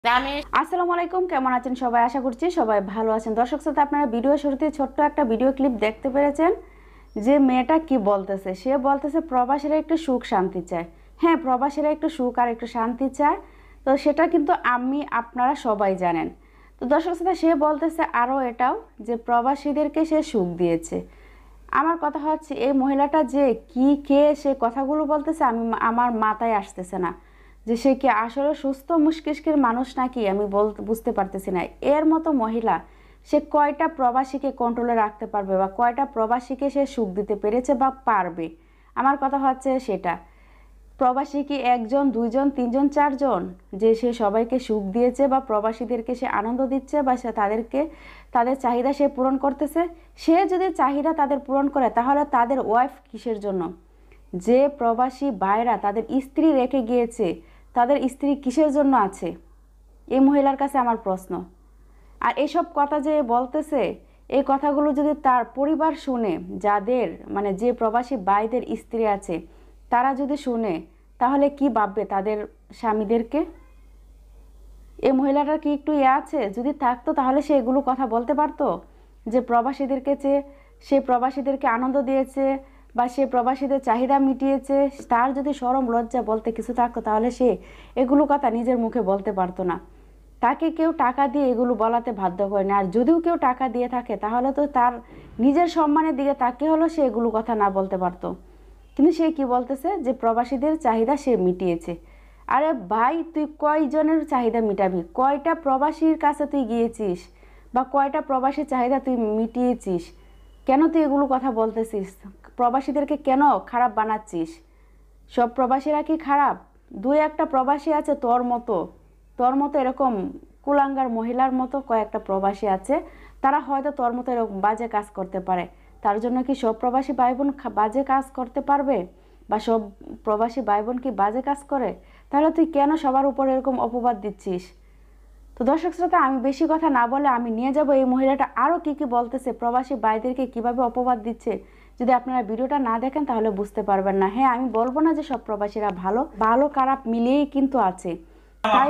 আসসালামু আলাইকুম, কেমন আছেন সবাই? আশা করছি সবাই ভালো আছেন। দর্শক শ্রোতা, আপনারা ভিডিও শুরুতে ছোট্ট একটা ভিডিও ক্লিপ দেখতে পেরেছেন যে মেয়েটা কি বলতেছে। সে বলতেছে প্রবাসীরা একটু সুখ শান্তি চায়। হ্যাঁ, প্রবাসীরা একটু সুখ আর একটু শান্তি চায়, তো সেটা কিন্তু আপনারা সবাই জানেন। তো দর্শক শ্রোতা, সে বলতেছে আরও এটাও যে প্রবাসীদেরকে সে সুখ দিয়েছে। আমার কথা হচ্ছে, এই মহিলাটা যে কি খেয়ে সে কথাগুলো বলতেছে আমার মাথায় আসতেছে না যে সে কি আসলে সুস্থ মস্তিষ্কের মানুষ নাকি, আমি বুঝতে পারতেছি না। এর মতো মহিলা সে কয়টা প্রবাসীকে কন্ট্রোলে রাখতে পারবে বা কয়টা প্রবাসীকে সে সুখ দিতে পেরেছে বা পারবে? আমার কথা হচ্ছে সেটা, প্রবাসী কি একজন, দুইজন, তিনজন, চারজন যে সে সবাইকে সুখ দিয়েছে বা প্রবাসীদেরকে সে আনন্দ দিচ্ছে বা সে তাদের চাহিদা সে পূরণ করতেছে? সে যদি চাহিদা তাদের পূরণ করে, তাহলে তাদের ওয়াইফ কিসের জন্য? যে প্রবাসী ভাইরা তাদের স্ত্রী রেখে গিয়েছে, তাদের স্ত্রী কিসের জন্য আছে? এই মহিলার কাছে আমার প্রশ্ন। আর এসব কথা যে বলতেছে, এই কথাগুলো যদি তার পরিবার শুনে, যাদের যে প্রবাসী ভাইদের স্ত্রী আছে তারা যদি শুনে, তাহলে কি ভাববে তাদের স্বামীদেরকে? এই মহিলাটার কি একটু আছে? যদি থাকতো তাহলে সে এগুলো কথা বলতে পারতো যে প্রবাসীদেরকে সে প্রবাসীদেরকে আনন্দ দিয়েছে বা সে প্রবাসীদের চাহিদা মিটিয়েছে। তার যদি শরম লজ্জা বলতে কিছু থাকতো, তাহলে সে এগুলো কথা নিজের মুখে বলতে পারতো না। তাকে কেউ টাকা দিয়ে এগুলো বলাতে বাধ্য করে না। আর যদিও কেউ টাকা দিয়ে থাকে, তাহলে তো তার নিজের সম্মানের দিকে তাকে হলো সে এগুলো কথা না বলতে পারতো। কিন্তু সে কি বলতেছে যে প্রবাসীদের চাহিদা সে মিটিয়েছে। আরে ভাই, তুই কয়জনের চাহিদা মিটাবি? কয়টা প্রবাসীর কাছে তুই গিয়েছিস বা কয়টা প্রবাসীর চাহিদা তুই মিটিয়েছিস? কেন তুই এগুলো কথা বলতেছিস? প্রবাসীদেরকে কেন খারাপ বানাচ্ছিস? সব প্রবাসীরা কি খারাপ? দুই একটা প্রবাসী আছে তোর মতো এরকম কুলাঙ্গার মহিলার মতো কয়েকটা প্রবাসী আছে, তারা হয়তো তোর মতো এরকম বাজে কাজ করতে পারে। তার জন্য কি সব প্রবাসী ভাই বোন বাজে কাজ করতে পারবে? বা সব প্রবাসী ভাই বোন কি বাজে কাজ করে? তাহলে তুই কেন সবার উপর এরকম অপবাদ দিচ্ছিস? তো দর্শক শ্রোতা, আমি বেশি কথা না বলে আমি নিয়ে যাব এই মহিলাটা আরও কি কি বলতেছে, প্রবাসী ভাইদেরকে কিভাবে অপবাদ দিচ্ছে। যদি আপনারা ভিডিওটা না দেখেন তাহলে বুঝতে পারবেন না। হ্যাঁ, আমি বলবো না যে সব প্রবাসীরা ভালো, ভালো খারাপ মিলিয়েই কিন্তু আছে। তাই